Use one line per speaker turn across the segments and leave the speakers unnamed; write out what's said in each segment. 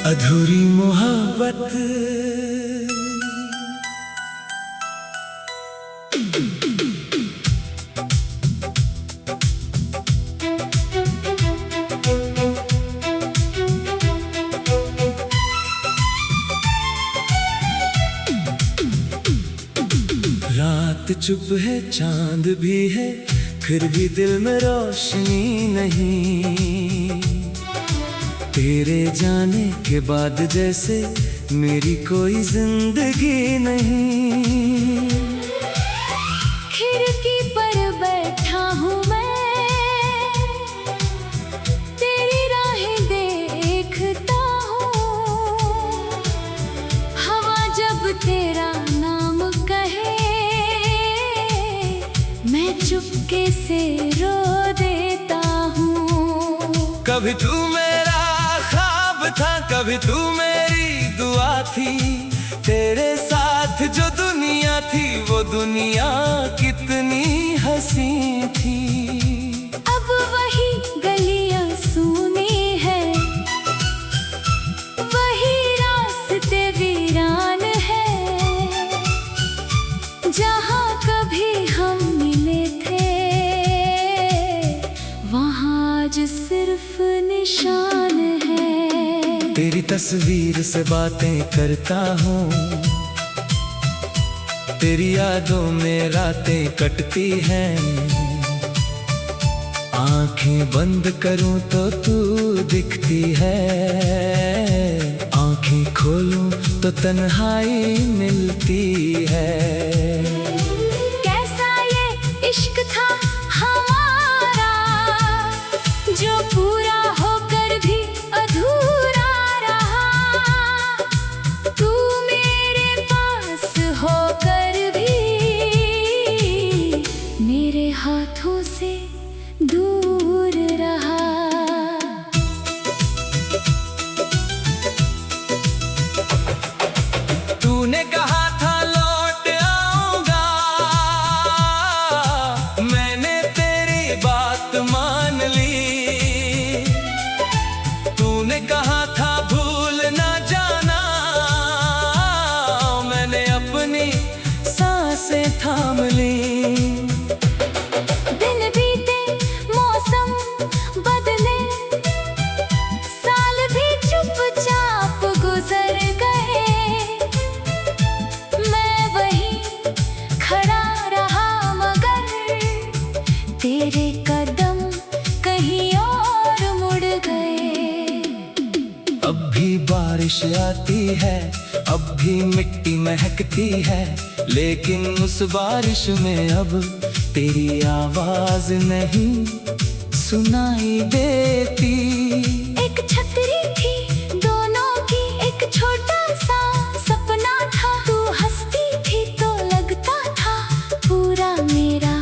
अधूरी मोहब्बत रात चुप है, चांद भी है, फिर भी दिल में रोशनी नहीं। तेरे जाने के बाद जैसे मेरी कोई जिंदगी नहीं।
खिड़की पर बैठा हूँ मैं, तेरी राहें देखता हूँ। हवा जब तेरा नाम कहे, मैं चुपके से रो देता हूँ।
कभी तू मेरा ख्वाब था, कभी तू मेरी दुआ थी। तेरे साथ जो दुनिया थी, वो दुनिया कितनी हंसी थी।
अब वही गलियां सूनी है, वही रास्ते वीरान है। जहाँ कभी हम मिले थे, वहाँ आज सिर्फ निशान है।
तेरी तस्वीर से बातें करता हूँ, तेरी यादों में रातें कटती हैं। आंखें बंद करूँ तो तू दिखती है, आंखें खोलूं तो तन्हाई मिलती है।
कैसा ये इश्क था हमारा, जो पूरा होकर भी अधूरा रहा। तू मेरे पास होकर भी मेरे हाथों से दूर रहा।
तूने कहा था लौट आऊंगा, मैंने तेरी बात मान ली। तूने कहा था भूल ना जाना, मैंने अपनी सांसें थाम ली।
दिन बीते, मौसम बदले, साल भी चुपचाप गुजर गए। मैं वहीं खड़ा रहा, मगर तेरे कदम कहीं और मुड़ गए।
अब भी बारिश आती है, अब भी मिट्टी महकती है, लेकिन उस बारिश में अब तेरी आवाज नहीं सुनाई देती।
एक छतरी थी दोनों की, एक छोटा सा सपना था। तू हंसती थी तो लगता था पूरा मेरा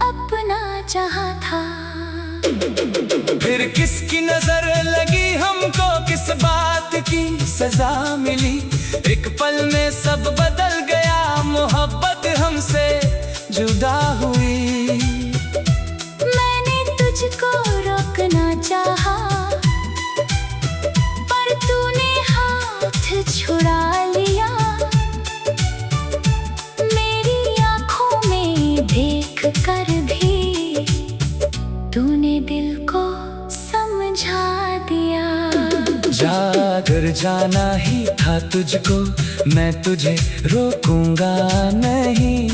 अपना जहां था।
फिर किसकी नजर लगी हमको, किस बात की सजा मिली। एक पल में सब बदल गया, मोहब्बत हमसे जुदा हुई।
मैंने तुझको रोकना चाहा, पर तूने हाथ छुड़ा लिया। मेरी आंखों में देख कर भी तूने दिल को समझा दिया।
जाकर जाना ही था तुझको, मैं तुझे रोकूंगा नहीं।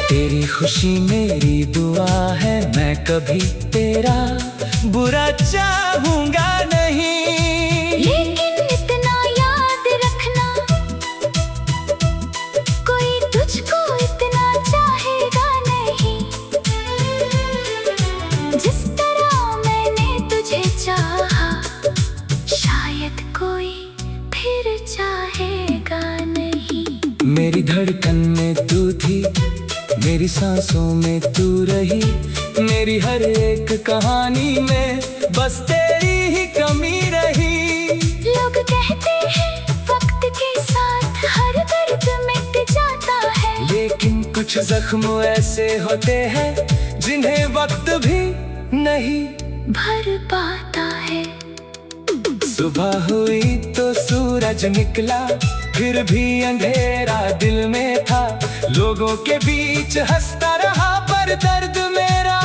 तेरी खुशी मेरी दुआ है, मैं कभी तेरा बुरा चाहूंगा नहीं।
लेकिन इतना याद रखना, कोई तुझको इतना चाहेगा नहीं। जिस तरह मैंने तुझे चाहा, शायद कोई फिर चाहेगा नहीं।
मेरी धड़कन में तू थी, मेरी सांसों में तू रही। मेरी हर एक कहानी में बस तेरी ही कमी रही।
लोग कहते हैं वक्त के साथ हर दर्द मिट जाता है,
लेकिन कुछ जख्म ऐसे होते हैं जिन्हें वक्त भी नहीं
भर पाता है।
सुबह हुई तो सूरज निकला, फिर भी अंधेरा दिल में था। लोगों के बीच हंसता रहा, पर दर्द मेरा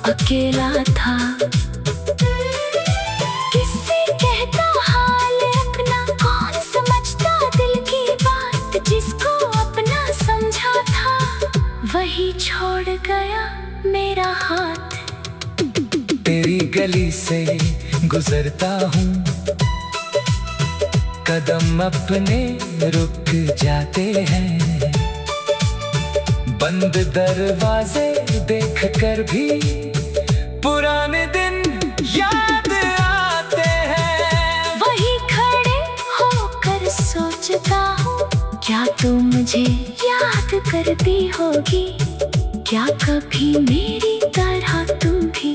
अकेला था। किससे कहता हाल अपना, कौन समझता दिल की बात। जिसको अपना समझा था, वही छोड़ गया मेरा हाथ।
तेरी गली से गुजरता हूँ, कदम अपने रुक जाते हैं। बंद दरवाजे देख कर भी पुराने दिन याद आते हैं।
वही खड़े होकर सोचता हूँ, क्या तू मुझे याद करती होगी। क्या कभी मेरी तरह तू भी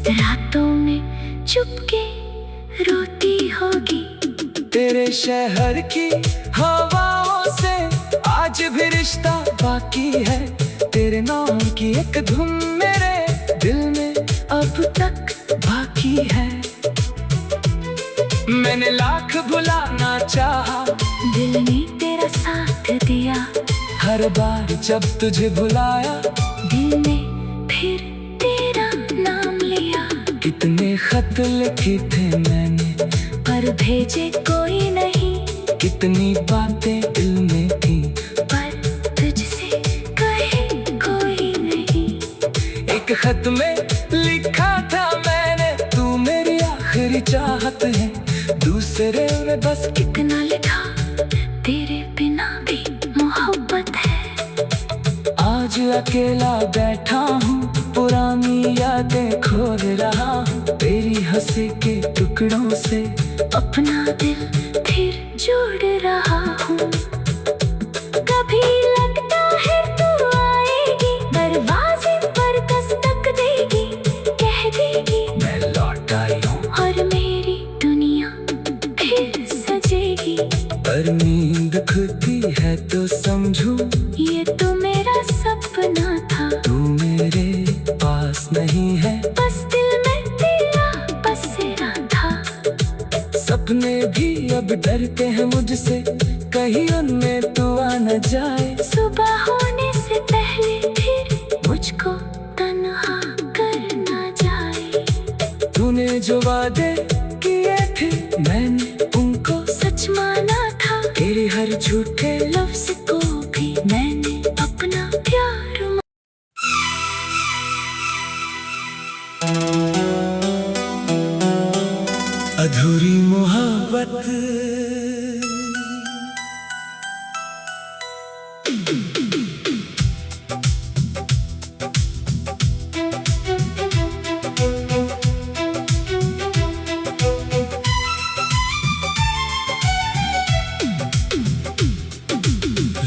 रातों में चुपके रोती होगी।
तेरे शहर की हवाओं से आज भी रिश्ता बाकी है। तेरे नाम की एक धुन मेरे दिल में अब तक बाकी है। मैंने लाख भुलाना चाहा,
दिल ने तेरा साथ दिया।
हर बार जब तुझे भुलाया,
दिल ने फिर तेरा नाम लिया।
कितने खत लिखे थे मैंने,
पर भेजे कोई नहीं।
कितनी बातें दिल में थी,
पर तुझसे कहे कोई नहीं।
एक खत में लिखा था मैंने, तू मेरी आखिरी चाहत है। दूसरे में बस
कितना लिखा, तेरे बिना भी मोहब्बत है।
आज अकेला बैठा हूँ, पुरानी यादें खोज रहा हूँ। तेरी हंसी के टुकड़ों से
अपना दिल फिर जोड़ रहा हूँ। कभी लगता है तू आएगी, दरवाजे पर दस्तक देगी। कह देगी
मैं लौट आई हूँ,
और मेरी दुनिया फिर सजेगी।
पर नींद खुलती है तो समझूं,
ये तो मेरा सपना था।
तू मेरे पास नहीं है,
बस दिल में तेरा बसेरा था।
सपने भी अब डरते हैं मुझसे, कहीं उनमें तू आ न जाए।
सुबह होने से पहले फिर मुझको तन्हा कर ना जाए।
तूने जो वादे किए थे, मैंने उनको
सच माना था।
तेरे हर झूठे
लफ्ज को भी मैंने अपना प्यार माना।
अधूरी मोहब्बत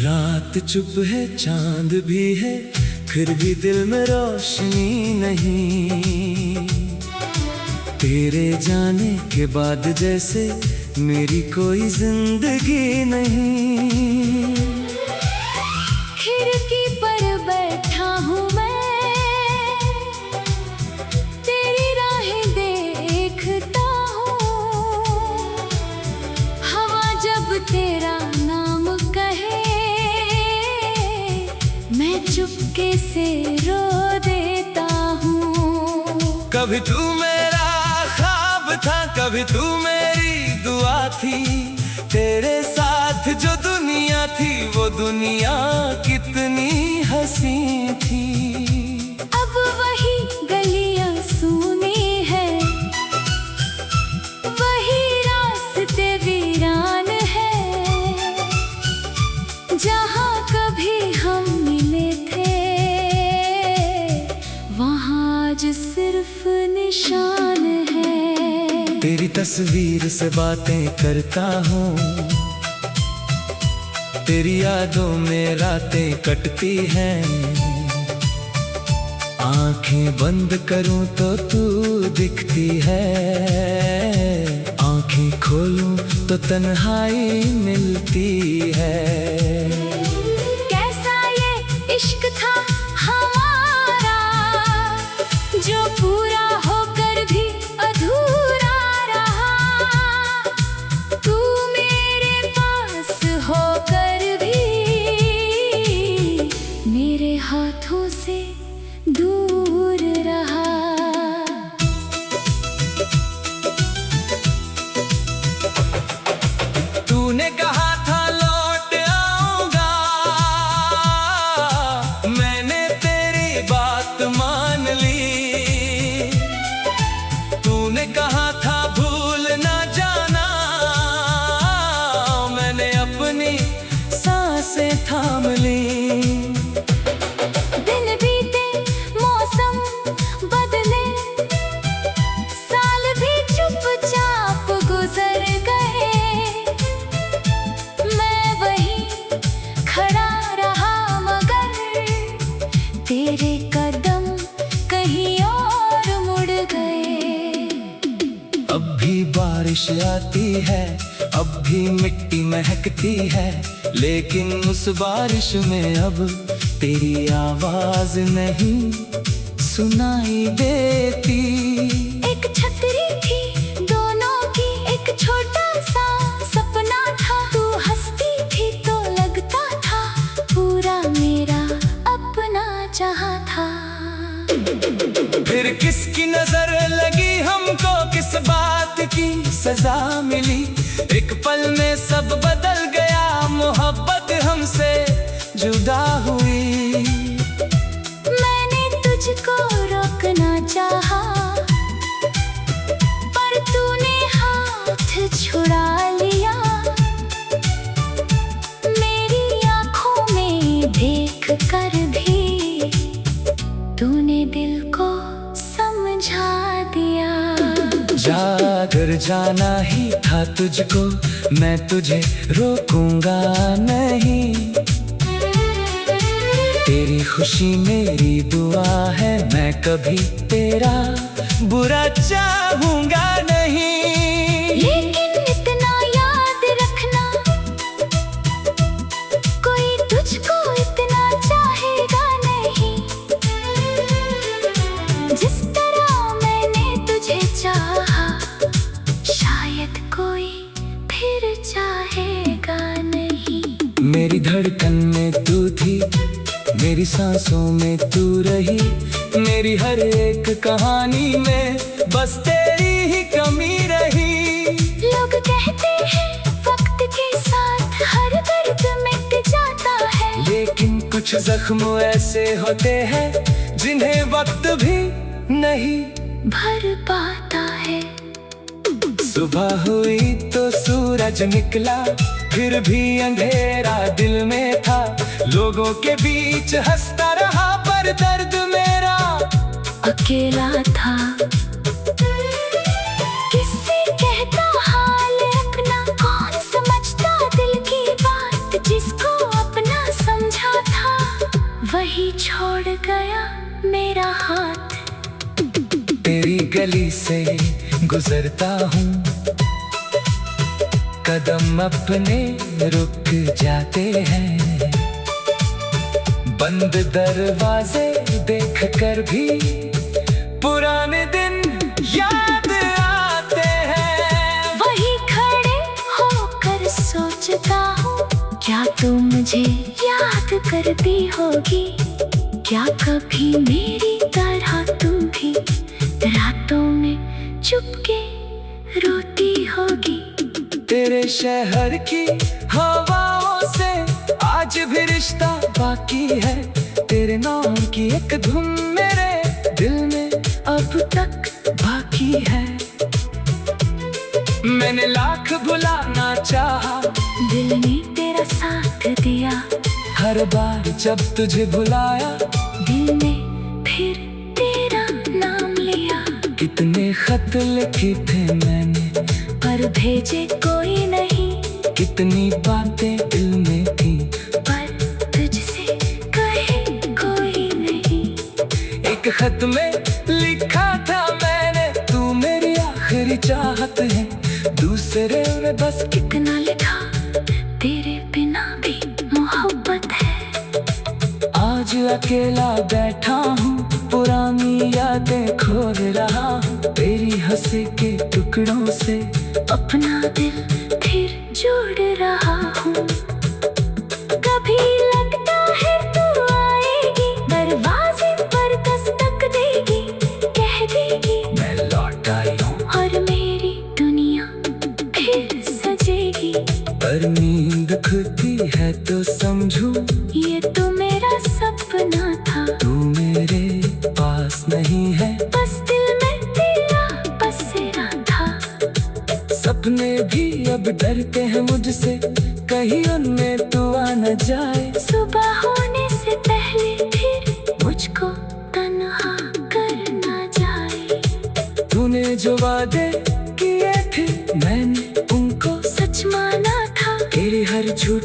रात चुप है, चांद भी है, फिर भी दिल में रोशनी नहीं। तेरे जाने के बाद जैसे मेरी कोई जिंदगी नहीं।
खिड़की पर बैठा हूँ मैं, तेरी राहें देखता हूँ। हवा जब तेरा नाम कहे, मैं चुपके से रो देता हूँ।
कभी तू मेरा ख्वाब था, कभी तू मेरी दुआ थी। तेरे साथ जो दुनिया थी, वो दुनिया कितनी हंसी थी।
अब वही गलियां सूनी है, वही रास्ते वीरान है। जहाँ कभी हम मिले थे, वहाँ आज सिर्फ निशान है।
तेरी तस्वीर से बातें करता हूँ, तेरी यादों में रातें कटती हैं। आंखें बंद करूं तो तू दिखती है, आंखें खोलूं तो तन्हाई मिलती है।
कैसा ये इश्क था हमारा, जो पूरा होकर हाथों से दूर रहा।
तूने कहा था लौट आऊंगा, मैंने तेरी बात मान ली। तूने कहा था भूल ना जाना, मैंने अपनी सांसें थाम ली।
दिन बीते, मौसम बदले, साल भी चुपचाप गुजर गए। मैं वहीं खड़ा रहा मगर तेरे कदम कहीं और मुड़ गए।
अब भी बारिश आती है, अब भी मिट्टी महकती है, लेकिन उस बारिश में अब तेरी आवाज नहीं सुनाई देती।
एक छतरी थी दोनों की, एक छोटा सा सपना था। तू हंसती थी तो लगता था पूरा मेरा अपना जहां था।
फिर किसकी नजर लगी हमको, किस बात की सजा मिली। एक पल में सब बदल गया, मोहब्बत हमसे जुदा हुई।
मैंने तुझको रोकना चाहा, पर तूने हाथ छुड़ा लिया। मेरी आंखों में देख कर भी तूने दिल को समझा दिया।
जाकर जाना ही था तुझको, मैं तुझे रोकूंगा नहीं। तेरी खुशी मेरी दुआ है, मैं कभी तेरा बुरा चाहूंगा नहीं।
लेकिन इतना याद रखना, कोई तुझको इतना चाहेगा नहीं। जिस तरह मैंने तुझे चाहा, शायद कोई फिर चाहेगा नहीं।
मेरी धड़कन में तू थी, मेरी सांसों में तू रही, मेरी हर एक कहानी में बस तेरी ही कमी रही।
लोग कहते हैं वक्त के साथ हर दर्द मिट जाता है,
लेकिन कुछ जख्म ऐसे होते हैं जिन्हें वक्त भी नहीं
भर पाता है।
सुबह हुई तो सूरज निकला, फिर भी अंधेरा दिल में था। लोगों के बीच हंसता रहा, पर दर्द मेरा
अकेला था। किससे कहता हाल अपना, कौन समझता दिल की बात। जिसको अपना समझा था, वही छोड़ गया मेरा हाथ।
तेरी गली से गुजरता हूँ, कदम अपने रुक जाते हैं। बंद दरवाजे देख कर भी पुराने दिन याद आते हैं।
वही खड़े होकर सोचता हूँ, क्या तू मुझे याद करती होगी। क्या कभी मेरी तरह तू भी रातों में चुपके रोती होगी।
तेरे शहर की हवाओं से आज भी रिश्ता बाकी है। तेरे नाम की एक धुन मेरे दिल में अब तक बाकी है। मैंने लाख भुलाना चाहा,
दिल ने तेरा साथ दिया।
हर बार जब तुझे बुलाया,
दिल ने फिर तेरा नाम लिया।
कितने खत लिखे थे मैंने,
पर भेजे कोई नहीं।
कितनी बातें दिल में थी,
पर तुझसे कहे कोई नहीं।
एक खत में लिखा था मैंने, तू मेरी आखिरी चाहत है। दूसरे में बस
कितना लिखा, तेरे बिना भी मोहब्बत है।
आज अकेला बैठा हूँ, पुरानी यादें खोज रहा हूँ। तेरी हंसी के टुकड़ों से
अपना दिल फिर जोड़ रहा हूँ। कभी लगता है तू आएगी, दरवाजा
जो वादे किए थे मैंने उनको
सच माना था।
तेरी हर झूठ